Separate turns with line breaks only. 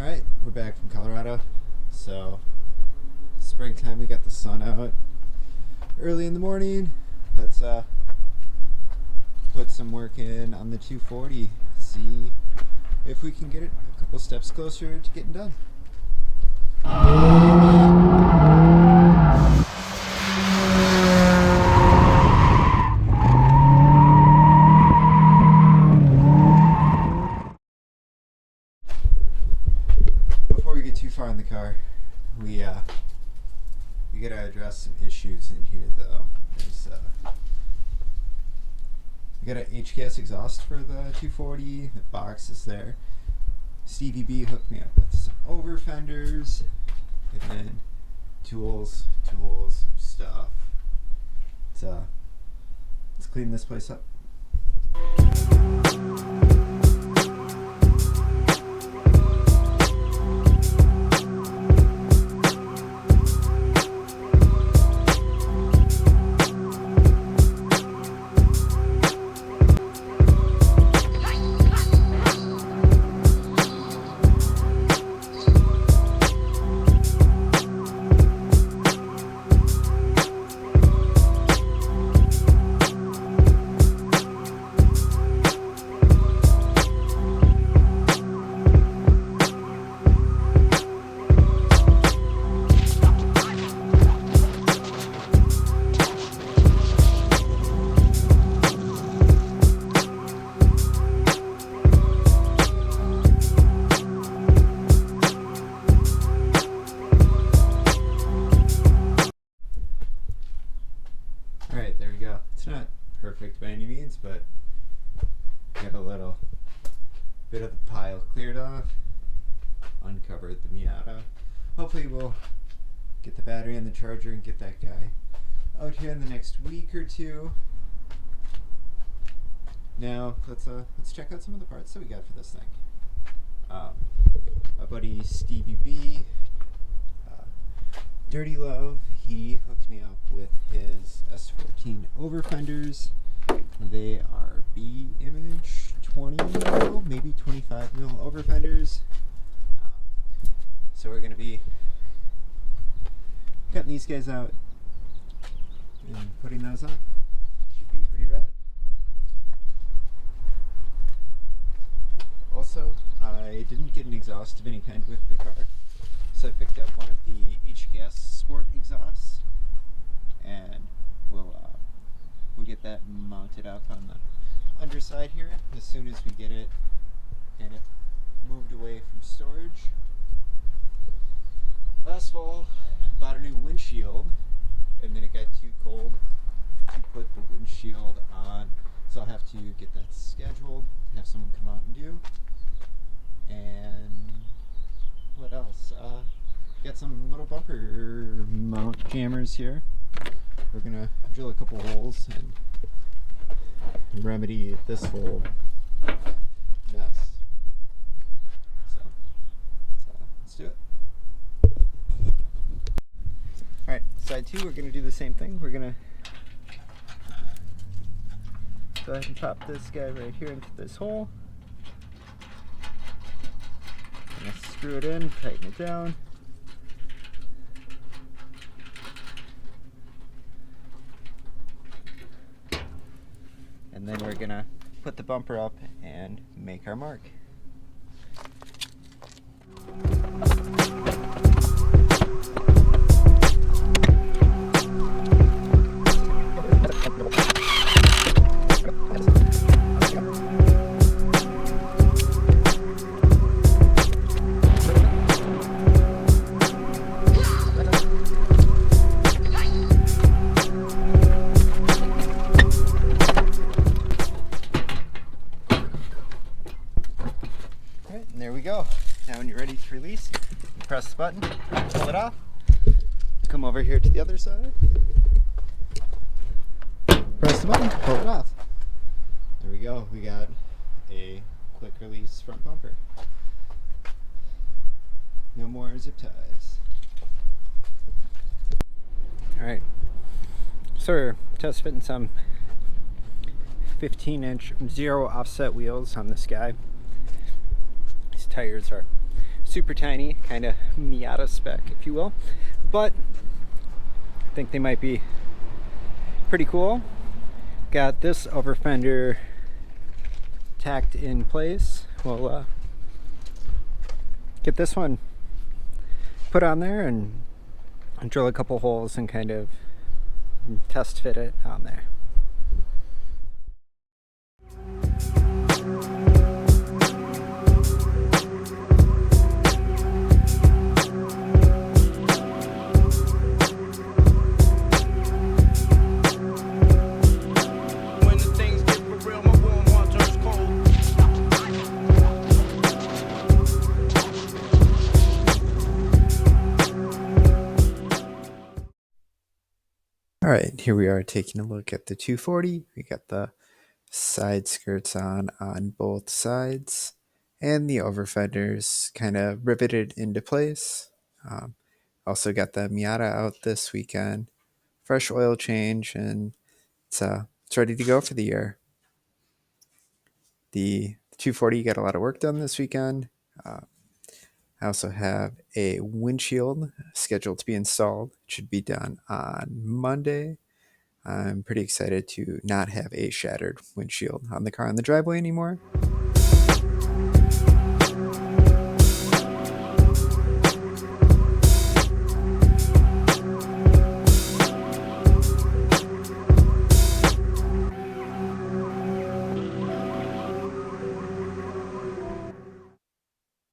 Alright, we're back from Colorado. So, springtime, we got the sun out early in the morning. Let's put some work in on the 240. See if we can get it a couple steps closer to getting done. Before we get too far in the car, we gotta address some issues in here though. There's we got an HKS exhaust for the 240. The box is there. Stevie B hooked me up with some over fenders, and then tools, stuff. Let's clean this place up. Alright, there we go. It's not perfect by any means, but got a little bit of the pile cleared off, uncovered the Miata. Hopefully we'll get the battery and the charger and get that guy out here in the next week or two. Now let's check out some of the parts that we got for this thing. My buddy Stevie B, Dirty Love, he hooked me up with his S14 over fenders. They are B image 20 mil, maybe 25 mil over fenders. So we're going to be cutting these guys out and putting those on. Should be pretty rad. Also, I didn't get an exhaust of any kind with the car, so I picked up one of the HKS Sport exhausts, and we'll get that mounted up on the underside here as soon as we get it kind of moved away from storage. Last fall, bought a new windshield, and then it got too cold to put the windshield on, so I'll have to get that scheduled, have someone come out and do. And what else? Got some little bumper mount jammers here. We're gonna drill a couple holes and remedy this whole mess. So let's do it. Alright, side two, we're gonna do the same thing. We're gonna go ahead and pop this guy right here into this hole. Gonna screw it in, tighten it down. And then we're gonna put the bumper up and make our mark. And there we go. Now when you're ready to release, you press the button, pull it off, come over here to the other side, press the button, pull it off. There we go. We got a quick release front bumper. No more zip ties. Alright, so we're test fitting some 15-inch zero offset wheels on this guy. These tires are
super tiny, kind of Miata spec, if you will. But I think they might be pretty cool. Got this over fender tacked in place. We'll get this one put on there and drill a couple holes and kind of test fit it on there.
All right, here we are taking a look at the 240. We got the side skirts on both sides, and the over fenders kind of riveted into place. Also got the Miata out this weekend, fresh oil change, and it's ready to go for the year. The 240 got a lot of work done this weekend. I also have a windshield scheduled to be installed. It should be done on Monday. I'm pretty excited to not have a shattered windshield on the car in the driveway anymore.